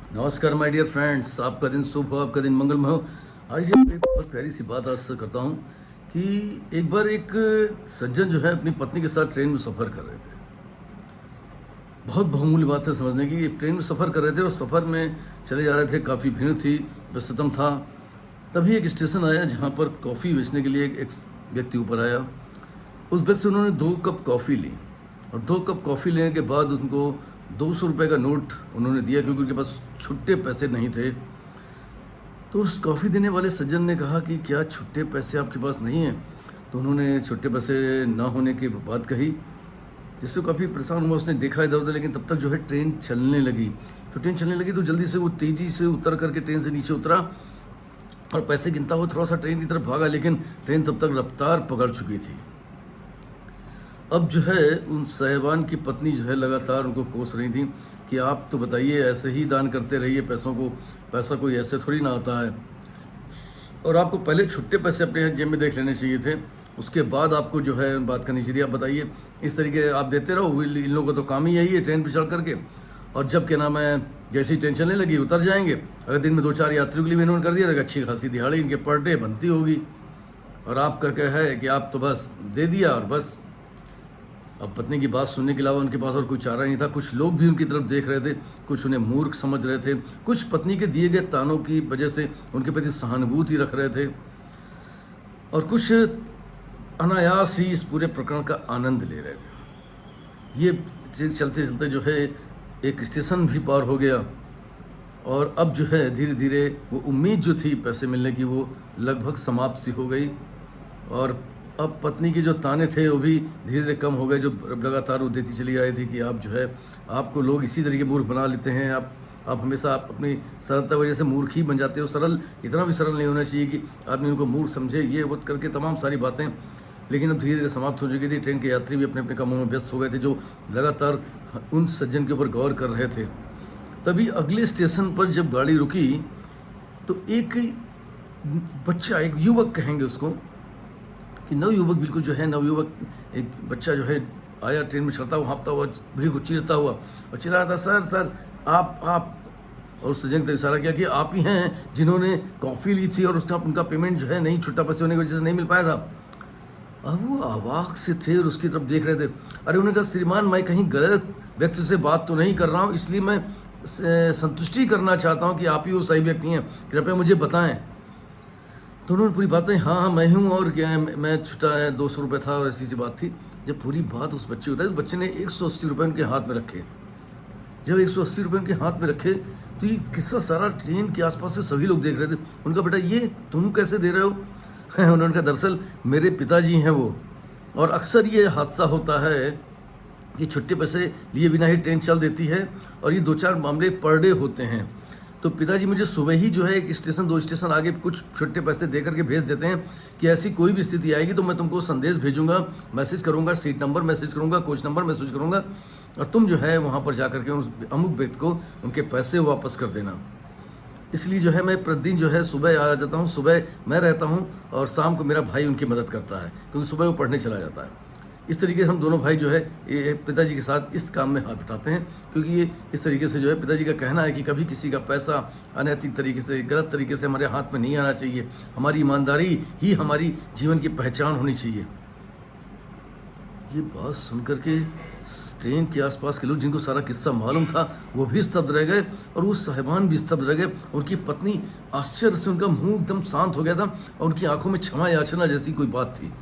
नमस्कार my dear friends, आपका दिन शुभ हो, आपका दिन मंगलमय हो। आज एक बहुत प्यारी सी बात आज से करता हूँ कि एक बार एक सज्जन जो है अपनी पत्नी के साथ ट्रेन में सफ़र कर रहे थे। बहुत बहुमूल्य बात है समझने की। ये ट्रेन में सफ़र कर रहे थे और सफ़र में चले जा रहे थे, काफ़ी भीड़ थी, व्यस्ततम था। तभी एक स्टेशन आया जहाँ पर कॉफ़ी बेचने के लिए एक व्यक्ति ऊपर आया। उस व्यक्ति से उन्होंने 2 कप कॉफ़ी ली और 2 कप कॉफ़ी लेने के बाद उनको 200 रुपये का नोट उन्होंने दिया, क्योंकि उनके पास छुट्टे पैसे नहीं थे। तो उस कॉफ़ी देने वाले सज्जन ने कहा कि क्या छुट्टे पैसे आपके पास नहीं हैं? तो उन्होंने छुट्टे पैसे ना होने की बात कही, जिससे काफ़ी परेशान हुआ। उसने देखा इधर उधर, लेकिन तब तक जो है ट्रेन चलने लगी। तो ट्रेन चलने लगी तो जल्दी से वो तेज़ी से उतर करके ट्रेन से नीचे उतरा और पैसे गिनता हुआ थोड़ा सा ट्रेन की तरफ भागा, लेकिन ट्रेन तब तक रफ्तार पकड़ चुकी थी। अब जो है उन साहिबान की पत्नी जो है लगातार उनको कोस रही थी कि आप तो बताइए, ऐसे ही दान करते रहिए पैसों को, पैसा कोई ऐसे थोड़ी ना आता है, और आपको पहले छुट्टे पैसे अपने जेब में देख लेने चाहिए थे, उसके बाद आपको जो है बात करनी चाहिए। आप बताइए, इस तरीके आप देते रहो, इन लोगों का तो काम ही यही है ट्रेन पर चढ़ करके, और जब क्या नाम है जैसी ट्रेन चलने लगी उतर जाएंगे। अगर दिन में 2-4 यात्रियों के लिए भी इन्होंने कर दिया, अच्छी खासी दिहाड़ी इनके पर डे बनती होगी, और आपका क्या है कि आप तो बस दे दिया और बस। अब पत्नी की बात सुनने के अलावा उनके पास और कोई चारा नहीं था। कुछ लोग भी उनकी तरफ देख रहे थे, कुछ उन्हें मूर्ख समझ रहे थे, कुछ पत्नी के दिए गए तानों की वजह से उनके प्रति सहानुभूति रख रहे थे, और कुछ अनायास ही इस पूरे प्रकरण का आनंद ले रहे थे। ये चलते चलते जो है एक स्टेशन भी पार हो गया, और अब जो है धीरे धीरे वो उम्मीद जो थी पैसे मिलने की, वो लगभग समाप्त सी हो गई। और अब पत्नी के जो ताने थे वो भी धीरे धीरे कम हो गए, जो लगातार वो देती चली आ रही थी कि आप जो है, आपको लोग इसी तरीके मूर्ख बना लेते हैं, आप हमेशा आप अपनी सरलता वजह से मूर्ख ही बन जाते हो। सरल इतना भी सरल नहीं होना चाहिए कि आदमी उनको मूर्ख समझे, ये वो करके तमाम सारी बातें। लेकिन अब धीरे धीरे समाप्त हो चुकी थी। ट्रेन के यात्री भी अपने अपने कामों में व्यस्त हो गए थे, जो लगातार उन सज्जन के ऊपर गौर कर रहे थे। तभी अगले स्टेशन पर जब गाड़ी रुकी तो एक बच्चा, एक युवक कहेंगे उसको, कि नवयुवक, बिल्कुल जो है नवयुवक, एक बच्चा जो है आया ट्रेन में चढ़ता हुआ, हाँफता हुआ, भीड़ को चीरता हुआ और चिल्ला रहा था, सर सर आप। और उस सज्जन ने इशारा किया कि आप ही हैं जिन्होंने कॉफ़ी ली थी और उसका उनका पेमेंट जो है नहीं, छुट्टा पैसे होने की वजह से नहीं मिल पाया था। अब वो अवाक से थे और उसकी तरफ देख रहे थे। अरे उन्होंने कहा, श्रीमान मैं कहीं गलत व्यक्ति से बात तो नहीं कर रहा हूँ, इसलिए मैं संतुष्टि करना चाहता हूँ कि आप ही वो सही व्यक्ति हैं, कृपया मुझे बताएं। तो उन्होंने पूरी बातें, हाँ मैं हूँ, और क्या मैं छुट्टा है 200 रुपये था, और ऐसी सी बात थी। जब पूरी बात उस बच्चे को बताई, तो बच्चे ने 180 रुपये उनके हाथ में रखे। जब 180 रुपये उनके हाथ में रखे तो ये किस्सा सारा ट्रेन के आसपास से सभी लोग देख रहे थे। उनका, बेटा ये तुम कैसे दे रहे हो? उन्होंने कहा, दरअसल मेरे पिताजी हैं वो, और अक्सर ये हादसा होता है कि छुट्टे पैसे लिए बिना ही ट्रेन चल देती है, और ये 2-4 मामले पर डे होते हैं। तो पिताजी मुझे सुबह ही जो है 1 स्टेशन 2 स्टेशन आगे कुछ छुट्टे पैसे दे करके भेज देते हैं कि ऐसी कोई भी स्थिति आएगी तो मैं तुमको संदेश भेजूंगा, मैसेज करूंगा, सीट नंबर मैसेज करूंगा, कोच नंबर मैसेज करूंगा, और तुम जो है वहाँ पर जा करके उस अमुक व्यक्ति को उनके पैसे वापस कर देना। इसलिए जो है मैं प्रतिदिन जो है सुबह आ जाता हूँ, सुबह मैं रहता हूँ और शाम को मेरा भाई उनकी मदद करता है, क्योंकि सुबह वो पढ़ने चला जाता है। इस तरीके से हम दोनों भाई जो है ये पिताजी के साथ इस काम में हाथ बटाते हैं, क्योंकि ये इस तरीके से जो है पिताजी का कहना है कि कभी किसी का पैसा अनैतिक तरीके से, गलत तरीके से हमारे हाथ में नहीं आना चाहिए। हमारी ईमानदारी ही हमारी जीवन की पहचान होनी चाहिए। ये बात सुनकर के ट्रेन के आसपास के लोग, जिनको सारा किस्सा मालूम था, वो भी स्तब्ध रह गए, और वो साहिबान भी स्तब्ध रह गए। उनकी पत्नी आश्चर्य से, उनका मुंह एकदम शांत हो गया था, और उनकी आंखों में क्षमा याचना जैसी कोई बात थी।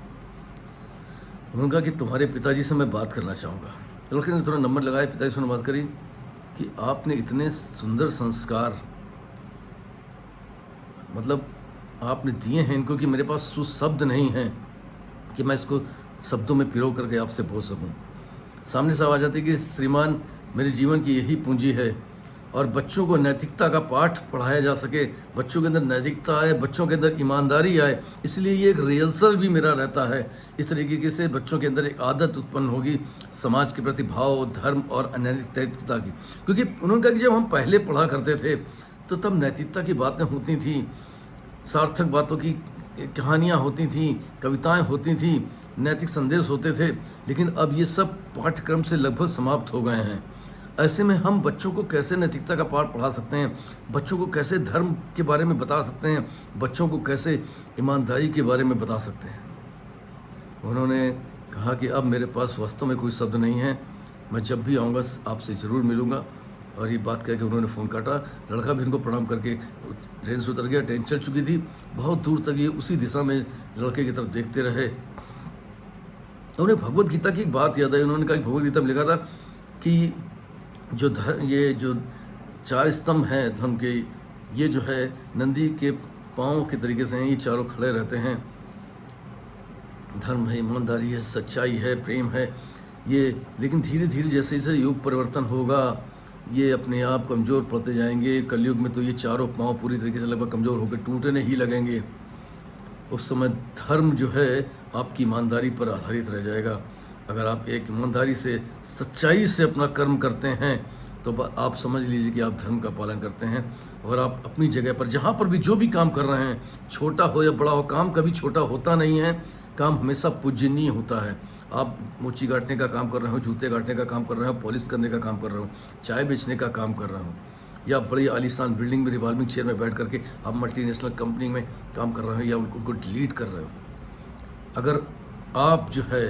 उन्होंने कहा कि तुम्हारे पिताजी से मैं बात करना चाहूँगा। लड़के ने थोड़ा नंबर लगाया, पिताजी से बात करी कि आपने इतने सुंदर संस्कार मतलब आपने दिए हैं इनको कि मेरे पास सुशब्द नहीं हैं कि मैं इसको शब्दों में पिरो करके आपसे बोल सकूं। सामने से आवाज़ आती कि श्रीमान, मेरे जीवन की यही पूंजी है, और बच्चों को नैतिकता का पाठ पढ़ाया जा सके, बच्चों के अंदर नैतिकता आए, बच्चों के अंदर ईमानदारी आए, इसलिए ये एक रिहर्सल भी मेरा रहता है। इस तरीके से बच्चों के अंदर एक आदत उत्पन्न होगी समाज के प्रति भाव, धर्म और अनैतिकता की। क्योंकि उन्होंने कहा कि जब हम पहले पढ़ा करते थे तो तब नैतिकता की बातें होती थीं, सार्थक बातों की कहानियाँ होती थीं, कविताएँ होती थीं, नैतिक संदेश होते थे, लेकिन अब ये सब पाठ्यक्रम से लगभग समाप्त हो गए हैं। ऐसे में हम बच्चों को कैसे नैतिकता का पाठ पढ़ा सकते हैं, बच्चों को कैसे धर्म के बारे में बता सकते हैं, बच्चों को कैसे ईमानदारी के बारे में बता सकते हैं। उन्होंने कहा कि अब मेरे पास वास्तव में कोई शब्द नहीं है, मैं जब भी आऊँगा आपसे ज़रूर मिलूँगा। और ये बात कह के उन्होंने फ़ोन काटा। लड़का भी इनको प्रणाम करके ट्रेन से उतर गया। ट्रेन चल चुकी थी, बहुत दूर तक ये उसी दिशा में लड़के की तरफ देखते रहे। उन्हें भगवत गीता की एक बात याद आई। उन्होंने कहा कि भगवत गीता में लिखा था कि ये जो 4 स्तंभ हैं धर्म के, ये जो है नंदी के पाँव के तरीके से हैं, ये चारों खड़े रहते हैं। धर्म है, ईमानदारी है, सच्चाई है, प्रेम है ये। लेकिन धीरे धीरे जैसे जैसे युग परिवर्तन होगा, ये अपने आप कमज़ोर पड़ते जाएंगे। कलयुग में तो ये चारों पाँव पूरी तरीके से लगभग कमज़ोर होकर टूटने ही लगेंगे। उस समय धर्म जो है आपकी ईमानदारी पर आधारित रह जाएगा। अगर आप एक ईमानदारी से, सच्चाई से अपना कर्म करते हैं तो आप समझ लीजिए कि आप धर्म का पालन करते हैं। और आप अपनी जगह पर जहाँ पर भी जो भी काम कर रहे हैं, छोटा हो या बड़ा हो, काम कभी छोटा होता नहीं है। काम हमेशा पूजनीय होता है। आप मोची काटने का काम कर रहे हो, जूते काटने का काम कर रहे हो, पॉलिश करने का काम कर रहे हो, चाय बेचने का काम कर रहे हो, या बड़ी आलीशान बिल्डिंग में रिवॉल्विंग चेयर में बैठ करके आप मल्टीनेशनल कंपनी में काम कर रहे हो या उनको डिलीट कर रहे हो, अगर आप जो है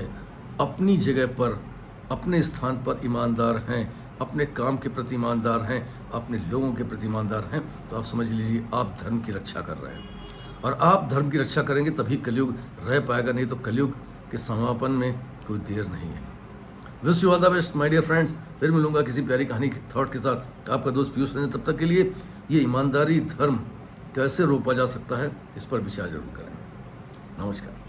अपनी जगह पर, अपने स्थान पर ईमानदार हैं, अपने काम के प्रति ईमानदार हैं, अपने लोगों के प्रति ईमानदार हैं, तो आप समझ लीजिए आप धर्म की रक्षा कर रहे हैं। और आप धर्म की रक्षा करेंगे तभी कलयुग रह पाएगा, नहीं तो कलयुग के समापन में कोई देर नहीं है। Wish you all the best my dear friends. फिर मिलूंगा किसी प्यारी कहानी के थॉट के साथ। आपका दोस्त पीयूष रंजन। तब तक के लिए ये ईमानदारी धर्म कैसे रोपा जा सकता है, इस पर विचार जरूर करें। नमस्कार।